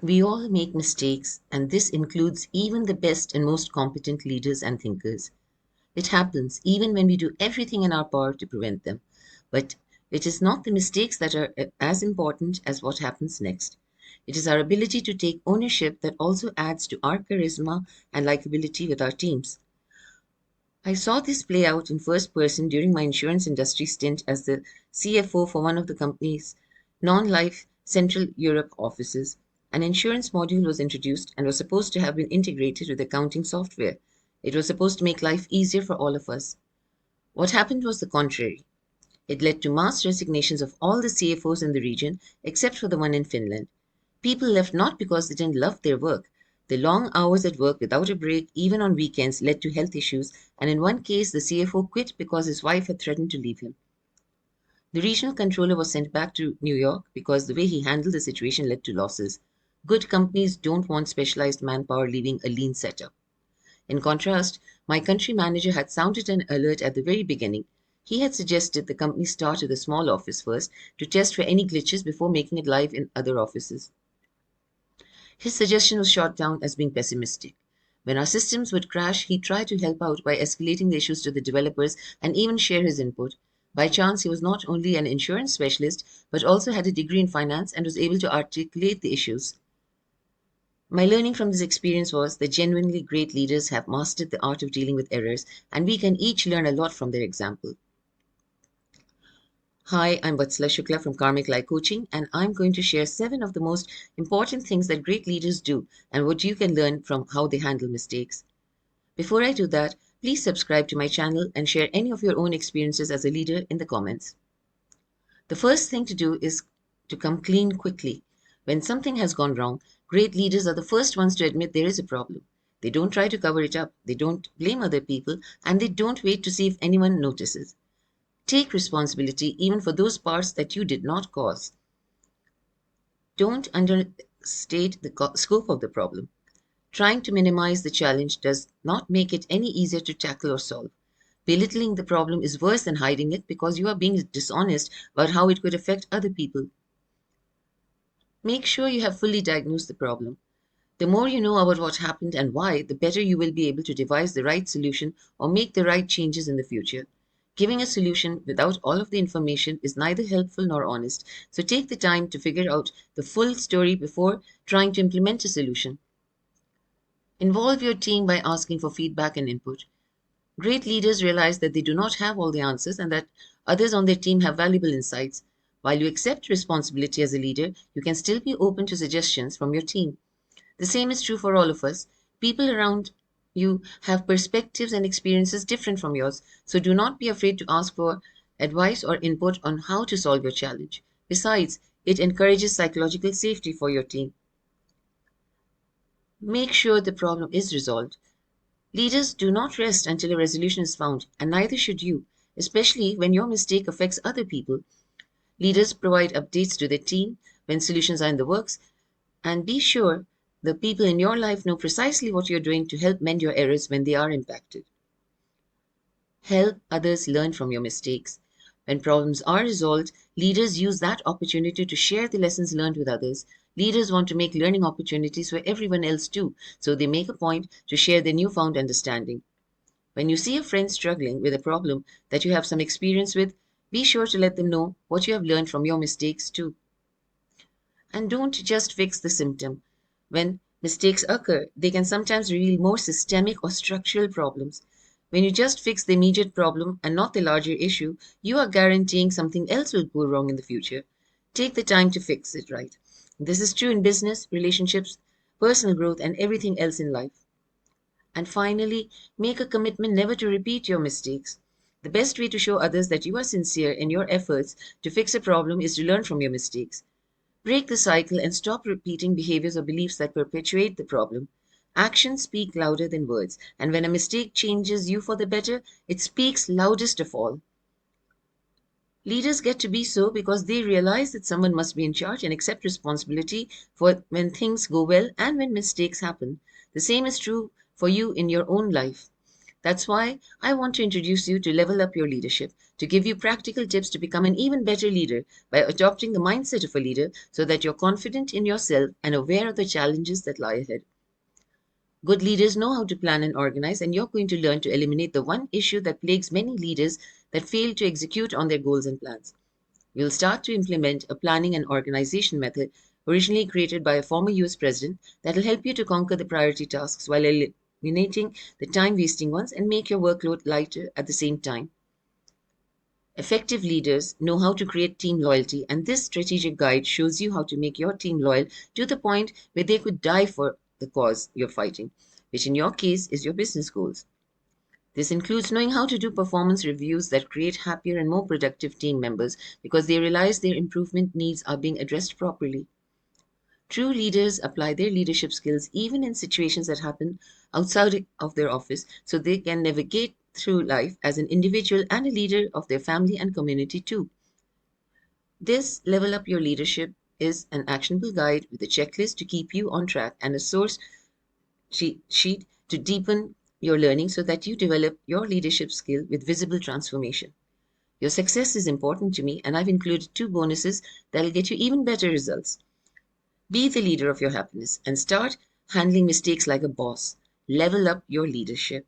We all make mistakes, and this includes even the best and most competent leaders and thinkers. It happens even when we do everything in our power to prevent them. But it is not the mistakes that are as important as what happens next. It is our ability to take ownership that also adds to our charisma and likability with our teams. I saw this play out in first person during my insurance industry stint as the CFO for one of the company's non life Central Europe offices. An insurance module was introduced and was supposed to have been integrated with accounting software. It was supposed to make life easier for all of us. What happened was the contrary. It led to mass resignations of all the CFOs in the region except for the one in Finland. People left not because they didn't love their work. The long hours at work without a break, even on weekends, led to health issues, and in one case, the CFO quit because his wife had threatened to leave him. The regional controller was sent back to New York because the way he handled the situation led to losses. Good companies don't want specialized manpower leaving a lean setup. In contrast, my country manager had sounded an alert at the very beginning. He had suggested the company start with a small office first to test for any glitches before making it live in other offices. His suggestion was shot down as being pessimistic. When our systems would crash, he tried to help out by escalating the issues to the developers and even share his input. By chance, he was not only an insurance specialist, but also had a degree in finance and was able to articulate the issues. My learning from this experience was that genuinely great leaders have mastered the art of dealing with errors, and we can each learn a lot from their example. Hi, I'm Vatsala Shukla from Karmic Coaching, and I'm going to share 7 of the most important things that great leaders do and what you can learn from how they handle mistakes. Before I do that, please subscribe to my channel and share any of your own experiences as a leader in the comments. The first thing to do is to come clean quickly. When something has gone wrong, great leaders are the first ones to admit there is a problem. They don't try to cover it up, they don't blame other people, and they don't wait to see if anyone notices. Take responsibility even for those parts that you did not cause. Don't understate the scope of the problem. Trying to minimize the challenge does not make it any easier to tackle or solve. Belittling the problem is worse than hiding it because you are being dishonest about how it could affect other people. Make sure you have fully diagnosed the problem. The more you know about what happened and why, the better you will be able to devise the right solution or make the right changes in the future. Giving a solution without all of the information is neither helpful nor honest, so take the time to figure out the full story before trying to implement a solution. Involve your team by asking for feedback and input. Great leaders realize that they do not have all the answers and that others on their team have valuable insights. While you accept responsibility as a leader, you can still be open to suggestions from your team. The same is true for all of us. People around you have perspectives and experiences different from yours, so do not be afraid to ask for advice or input on how to solve your challenge. Besides, it encourages psychological safety for your team. Make sure the problem is resolved. Leaders do not rest until a resolution is found, and neither should you, especially when your mistake affects other people. Leaders provide updates to their team when solutions are in the works, and be sure the people in your life know precisely what you're doing to help mend your errors when they are impacted. Help others learn from your mistakes. When problems are resolved, leaders use that opportunity to share the lessons learned with others. Leaders want to make learning opportunities for everyone else too, so they make a point to share their newfound understanding. When you see a friend struggling with a problem that you have some experience with, be sure to let them know what you have learned from your mistakes too. And don't just fix the symptom. When mistakes occur, they can sometimes reveal more systemic or structural problems. When you just fix the immediate problem and not the larger issue, you are guaranteeing something else will go wrong in the future. Take the time to fix it right. This is true in business, relationships, personal growth, and everything else in life. And finally, make a commitment never to repeat your mistakes. The best way to show others that you are sincere in your efforts to fix a problem is to learn from your mistakes. Break the cycle and stop repeating behaviors or beliefs that perpetuate the problem. Actions speak louder than words, and when a mistake changes you for the better, it speaks loudest of all. Leaders get to be so because they realize that someone must be in charge and accept responsibility for when things go well and when mistakes happen. The same is true for you in your own life. That's why I want to introduce you to Level Up Your Leadership, to give you practical tips to become an even better leader by adopting the mindset of a leader so that you're confident in yourself and aware of the challenges that lie ahead. Good leaders know how to plan and organize, and you're going to learn to eliminate the one issue that plagues many leaders that fail to execute on their goals and plans. We'll start to implement a planning and organization method originally created by a former US president that will help you to conquer the priority tasks while eliminating the time wasting ones and make your workload lighter at the same time. Effective leaders know how to create team loyalty, and this strategic guide shows you how to make your team loyal to the point where they could die for the cause you're fighting, which in your case is your business goals. This includes knowing how to do performance reviews that create happier and more productive team members because they realize their improvement needs are being addressed properly. True leaders apply their leadership skills even in situations that happen outside of their office so they can navigate through life as an individual and a leader of their family and community too. This Level Up Your Leadership is an actionable guide with a checklist to keep you on track and a source sheet to deepen your learning so that you develop your leadership skill with visible transformation. Your success is important to me, and I've included 2 bonuses that'll get you even better results. Be the leader of your happiness and start handling mistakes like a boss. Level up your leadership.